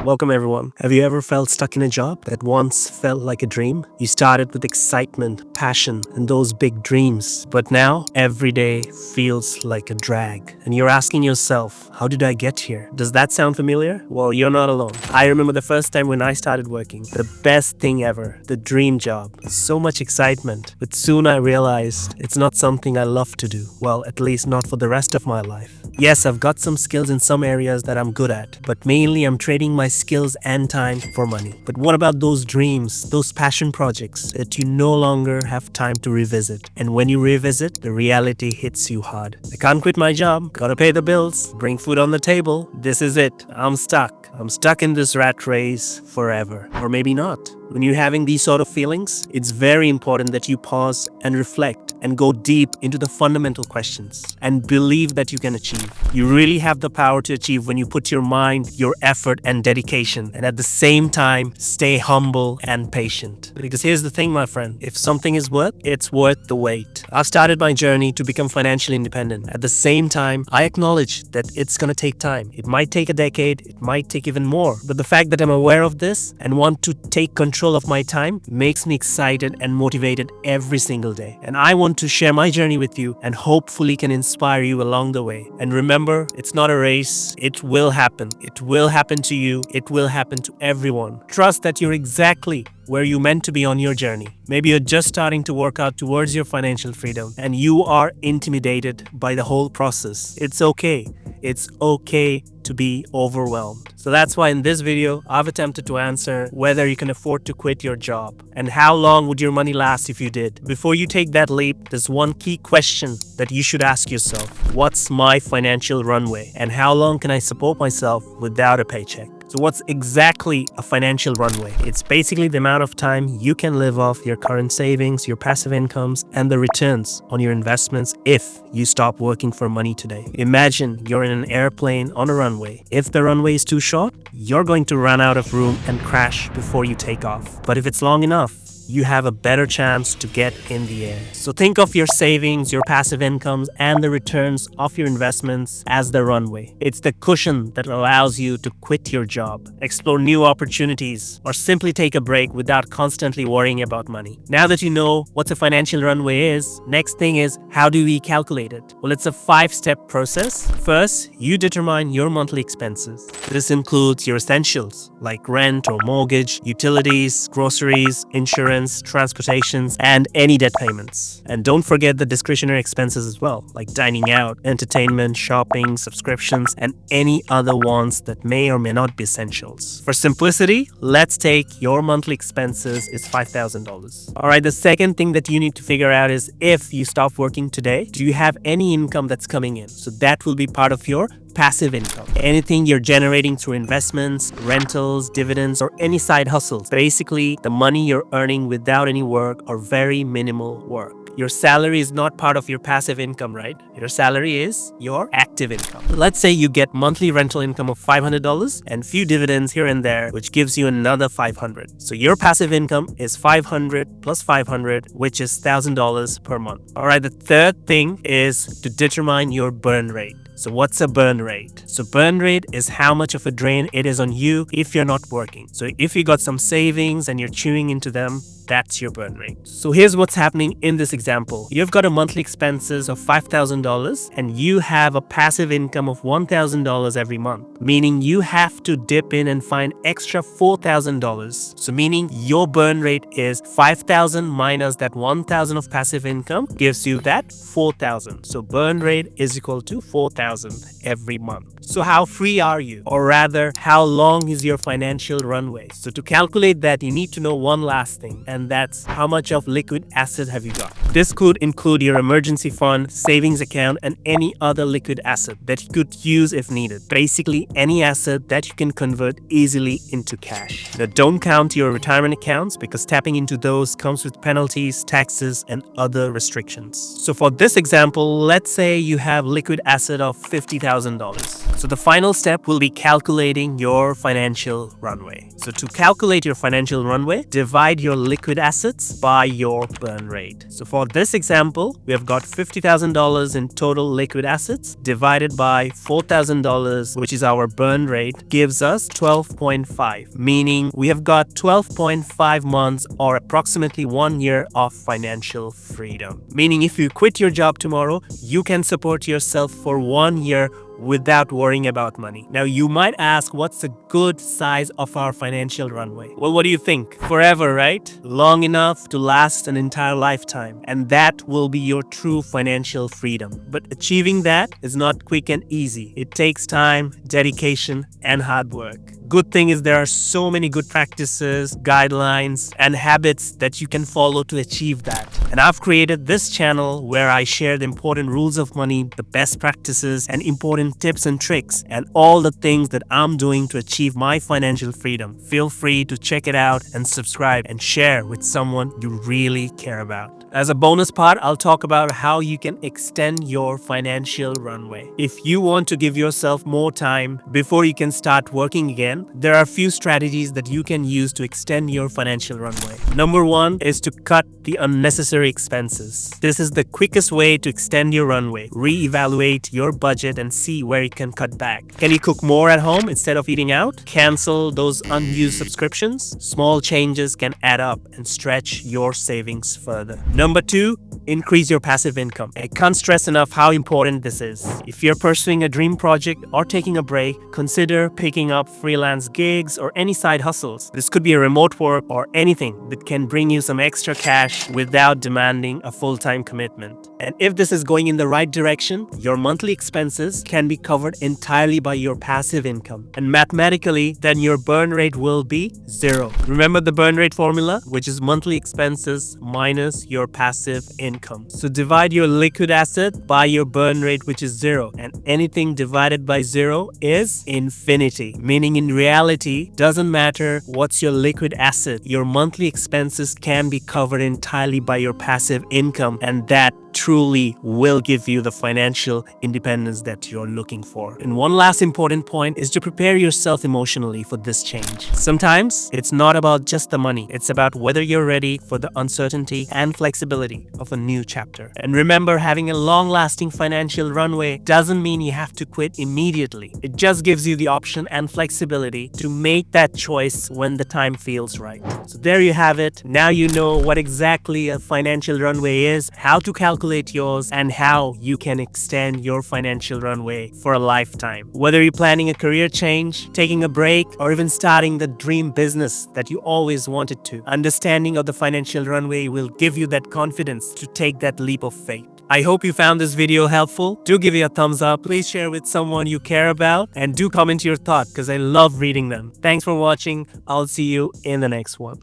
Welcome everyone. Have you ever felt stuck in a job that once felt like a dream? You started with excitement, passion, and those big dreams, but now every day feels like a drag. And you're asking yourself, how did I get here? Does that sound familiar? Well, you're not alone. I remember the first time when I started working, the best thing ever, the dream job. So much excitement, but soon I realized it's not something I love to do. Well, at least not for the rest of my life. Yes, I've got some skills in some areas that I'm good at, but mainly I'm trading my skills and time for money. But what about those dreams, those passion projects that you no longer have time to revisit? And when you revisit, the reality hits you hard. I can't quit my job, gotta pay the bills, bring food on the table. This is it. I'm stuck. I'm stuck in this rat race forever. Or maybe not. When you're having these sort of feelings, it's very important that you pause and reflect and go deep into the fundamental questions and believe that you can achieve. You really have the power to achieve when you put your mind, your effort and dedication, and at the same time, stay humble and patient. Because here's the thing, my friend, if something is it's worth the wait. I've started my journey to become financially independent. At the same time, I acknowledge that it's gonna take time. It might take a decade, it might take even more. But the fact that I'm aware of this and want to take control of my time makes me excited and motivated every single day. And I want to share my journey with you and hopefully can inspire you along the way. And remember, it's not a race. It will happen. It will happen to you. It will happen to everyone. Trust that you're exactly where you're meant to be on your journey. Maybe you're just starting to work out towards your financial freedom and you are intimidated by the whole process. It's okay. It's okay to be overwhelmed. So that's why in this video, I've attempted to answer whether you can afford to quit your job and how long would your money last if you did. Before you take that leap, there's one key question that you should ask yourself. What's my financial runway and how long can I support myself without a paycheck? So what's exactly a financial runway? It's basically the amount of time you can live off your current savings, your passive incomes, and the returns on your investments if you stop working for money today. Imagine you're in an airplane on a runway. If the runway is too short, you're going to run out of room and crash before you take off. But if it's long enough, you have a better chance to get in the air. So think of your savings, your passive incomes, and the returns of your investments as the runway. It's the cushion that allows you to quit your job, explore new opportunities, or simply take a break without constantly worrying about money. Now that you know what a financial runway is, next thing is, how do we calculate it? Well, it's a 5-step process. First, you determine your monthly expenses. This includes your essentials like rent or mortgage, utilities, groceries, insurance, transportations, and any debt payments. And don't forget the discretionary expenses as well, like dining out, entertainment, shopping, subscriptions, and any other wants that may or may not be essentials. For simplicity, let's take your monthly expenses is $5,000. Alright, the second thing that you need to figure out is if you stop working today, do you have any income that's coming in? So that will be part of your passive income. Anything you're generating through investments, rentals, dividends, or any side hustles. Basically, the money you're earning without any work or very minimal work. Your salary is not part of your passive income, right? Your salary is your active income. Let's say you get monthly rental income of $500 and few dividends here and there, which gives you another $500. So your passive income is $500 plus $500, which is $1,000 per month. All right, the third thing is to determine your burn rate. So what's a burn rate? So burn rate is how much of a drain it is on you if you're not working. So if you got some savings and you're chewing into them, that's your burn rate. So here's what's happening in this example. You've got a monthly expenses of $5,000 and you have a passive income of $1,000 every month, meaning you have to dip in and find extra $4,000. So meaning your burn rate is 5,000 minus that 1,000 of passive income gives you that 4,000. So burn rate is equal to 4,000 every month. So how free are you? Or rather, how long is your financial runway? So to calculate that, you need to know one last thing, and that's how much of liquid asset have you got. This could include your emergency fund, savings account, and any other liquid asset that you could use if needed. Basically, any asset that you can convert easily into cash. Now, don't count your retirement accounts because tapping into those comes with penalties, taxes, and other restrictions. So for this example, let's say you have liquid asset of $50,000. So the final step will be calculating your financial runway. So to calculate your financial runway, divide your liquid assets by your burn rate. So for this example, we have got $50,000 in total liquid assets divided by $4,000, which is our burn rate, gives us 12.5, meaning we have got 12.5 months or approximately 1 year of financial freedom. Meaning if you quit your job tomorrow, you can support yourself for 1 year without worrying about money. Now you might ask, what's a good size of our financial runway? Well, what do you think? Forever, right? Long enough to last an entire lifetime. And that will be your true financial freedom. But achieving that is not quick and easy. It takes time, dedication, and hard work. Good thing is there are so many good practices, guidelines, and habits that you can follow to achieve that. And I've created this channel where I share the important rules of money, the best practices, and important tips and tricks, and all the things that I'm doing to achieve my financial freedom. Feel free to check it out and subscribe and share with someone you really care about. As a bonus part, I'll talk about how you can extend your financial runway. If you want to give yourself more time before you can start working again, there are a few strategies that you can use to extend your financial runway. Number one is to cut the unnecessary expenses. This is the quickest way to extend your runway. Reevaluate your budget and see where you can cut back. Can you cook more at home instead of eating out? Cancel those unused subscriptions. Small changes can add up and stretch your savings further. Number two, increase your passive income. I can't stress enough how important this is. If you're pursuing a dream project or taking a break, consider picking up freelance gigs or any side hustles. This could be a remote work or anything that can bring you some extra cash without demanding a full-time commitment. And if this is going in the right direction, your monthly expenses can be covered entirely by your passive income. And mathematically, then your burn rate will be 0. Remember the burn rate formula, which is monthly expenses minus your passive income. So divide your liquid asset by your burn rate, which is 0. And anything divided by 0 is infinity. Meaning in reality, doesn't matter what's your liquid asset, your monthly expenses can be covered entirely by your passive income, and that truly will give you the financial independence that you're looking for. And one last important point is to prepare yourself emotionally for this change. Sometimes it's not about just the money, it's about whether you're ready for the uncertainty and flexibility of a new chapter. And remember, having a long-lasting financial runway doesn't mean you have to quit immediately. It just gives you the option and flexibility to make that choice when the time feels right. So there you have it. Now you know what exactly a financial runway is, how to calculate yours, and how you can extend your financial runway for a lifetime. Whether you're planning a career change, taking a break, or even starting the dream business that you always wanted to, understanding of the financial runway will give you that confidence to take that leap of faith. I hope you found this video helpful. Do give it a thumbs up. Please share with someone you care about, and do comment your thought because I love reading them. Thanks for watching. I'll see you in the next one.